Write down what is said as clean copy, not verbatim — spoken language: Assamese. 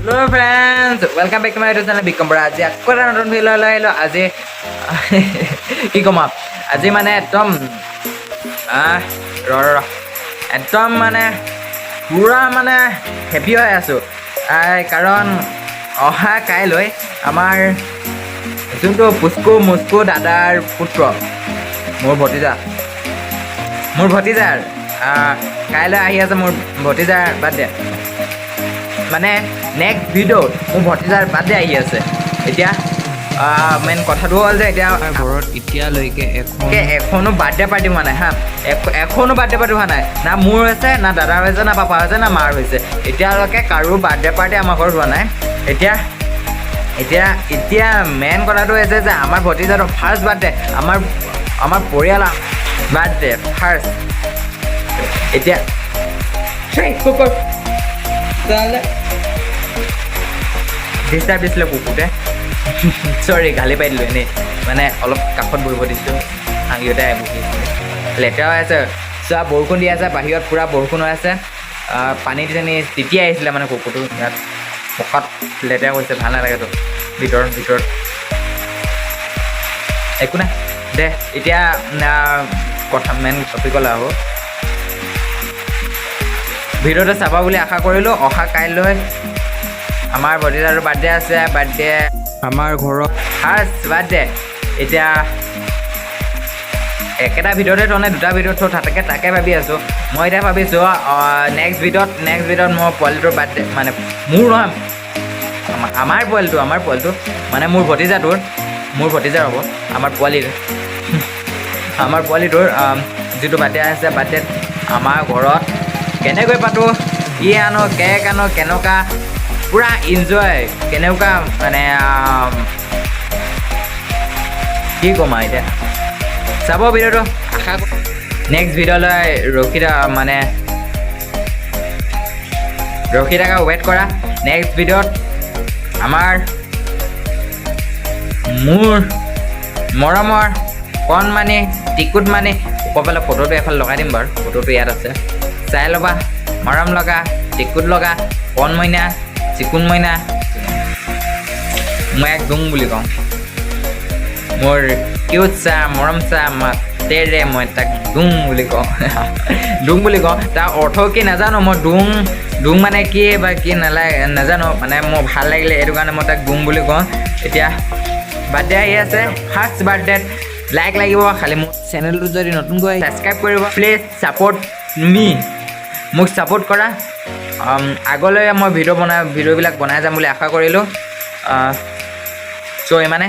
Hello friends, welcome back to my YouTube channel Bikram Bora. আজি আকৌ এটা নতুন ভিডিঅ' লৈ আহিলোঁ। আজি কি ক'ম আজি মানে একদম একদম মানে পুৰা মানে হেপী হৈ আছোঁ কাৰণ অহা কাইলৈ আমাৰ যোনটো পুষ্কু মুস্কু দাদাৰ পুত্ৰ মোৰ ভতিজাৰ কাইলৈ আহি আছে মোৰ ভতিজাৰ বাৰ্থডে মানে নেক্সট ভিডিঅ'ত মোৰ ভতিজাৰ বাৰ্থডে আহি আছে এতিয়া মেইন কথাটো হ'ল যে এতিয়া ঘৰত এতিয়ালৈকে এখনো বাৰ্থডে পাৰ্টি হোৱা নাই হা এখনো বাৰ্থডে পাৰ্টি হোৱা নাই না মোৰ হৈছে না দাদাৰ হৈছে না পাপা হৈছে না মাৰ হৈছে এতিয়ালৈকে কাৰো বাৰ্থডে পাৰ্টি আমাৰ ঘৰত হোৱা নাই এতিয়া মেইন কথাটো হৈছে যে আমাৰ ভতিজাৰৰ ফাৰ্ষ্ট বাৰ্থডে আমাৰ পৰিয়ালৰ বাৰ্থডে ফাৰ্ষ্ট এতিয়া ডিষ্টাৰ্ব দিছিলে কুকুৰটোৱে চৰি গালি পাই দিলোঁ এনেই মানে অলপ কাষত বহিব দিছোঁ সাংগীতে বহি লেতেৰা হৈ আছে চোৱা বৰষুণ দি আছে বাহিৰত পূৰা বৰষুণ হৈ আছে পানী চানী তিতি আহিছিলে মানে কুকুৰটো ইয়াত পকাত লেতেৰা কৰিছে ভাল নালাগেতো ভিতৰত একো নাই দে এতিয়া কথা মেইন টপিকলৈ আহোঁ ভিডিঅ'টো চাবা বুলি আশা কৰিলোঁ অহা কাইলৈ আমাৰ ভতিজাৰৰ বাৰ্থডে আছে বাৰ্থডে আমাৰ ঘৰত ফাৰ্ষ্ট বাৰ্থডে এতিয়া একেটা ভিডিঅ'তে থওঁ দুটা ভিডিঅ'ত থওঁ তাকে ভাবি আছোঁ মই এতিয়া ভাবিছোঁ নেক্সট ভিডিঅ'ত মোৰ পোৱালিটোৰ বাৰ্থডে মানে মোৰ নহয় আমাৰ পোৱালিটো মানে মোৰ ভতিজাৰ হ'ব আমাৰ পোৱালিটোৰ যিটো বাৰ্থডে আছে বাৰ্থডেত আমাৰ ঘৰত কেনেকৈ পাতোঁ কি আনো কেক আনো কেনেকুৱা পূৰা ইনজয় কেনেকুৱা মানে কি ক'ম আৰু এতিয়া চাব ভিডিঅ'টো আশা নেক্সট ভিডিঅ'লৈ ৰখি থকা ৱেইট কৰা নেক্সট ভিডিঅ'ত মোৰ মৰমৰ কণমানি টিকুটমানি ওপৰফালে ফটোটো এফালে লগাই দিম বাৰু ফটোটো ইয়াত আছে চাই ল'বা মৰম লগা টিকুট লগা কণমইনা চিকুণ মইনা মই এক ডুং বুলি কওঁ মোৰ কিউট চা মৰম চা তেৰে মই তাক ডুং বুলি কওঁ তাৰ অৰ্থ কি নাজানো মই ডুং মানে কি বা কি নাজানো মানে মোৰ ভাল লাগিলে এইটো কাৰণে মই তাক ডুং বুলি কওঁ এতিয়া বাৰ্থডে আহি আছে ফাৰ্ষ্ট বাৰ্থডেত লাইক লাগিব খালি মোৰ চেনেলটো যদি নতুনকৈ ছাবস্ক্ৰাইব কৰিব প্লিজ ছাপৰ্ট মি মোক ছাপৰ্ট কৰা আগলৈ মই ভিডিঅ'বিলাক বনাই যাম বুলি আশা কৰিলোঁ চ' ইমানে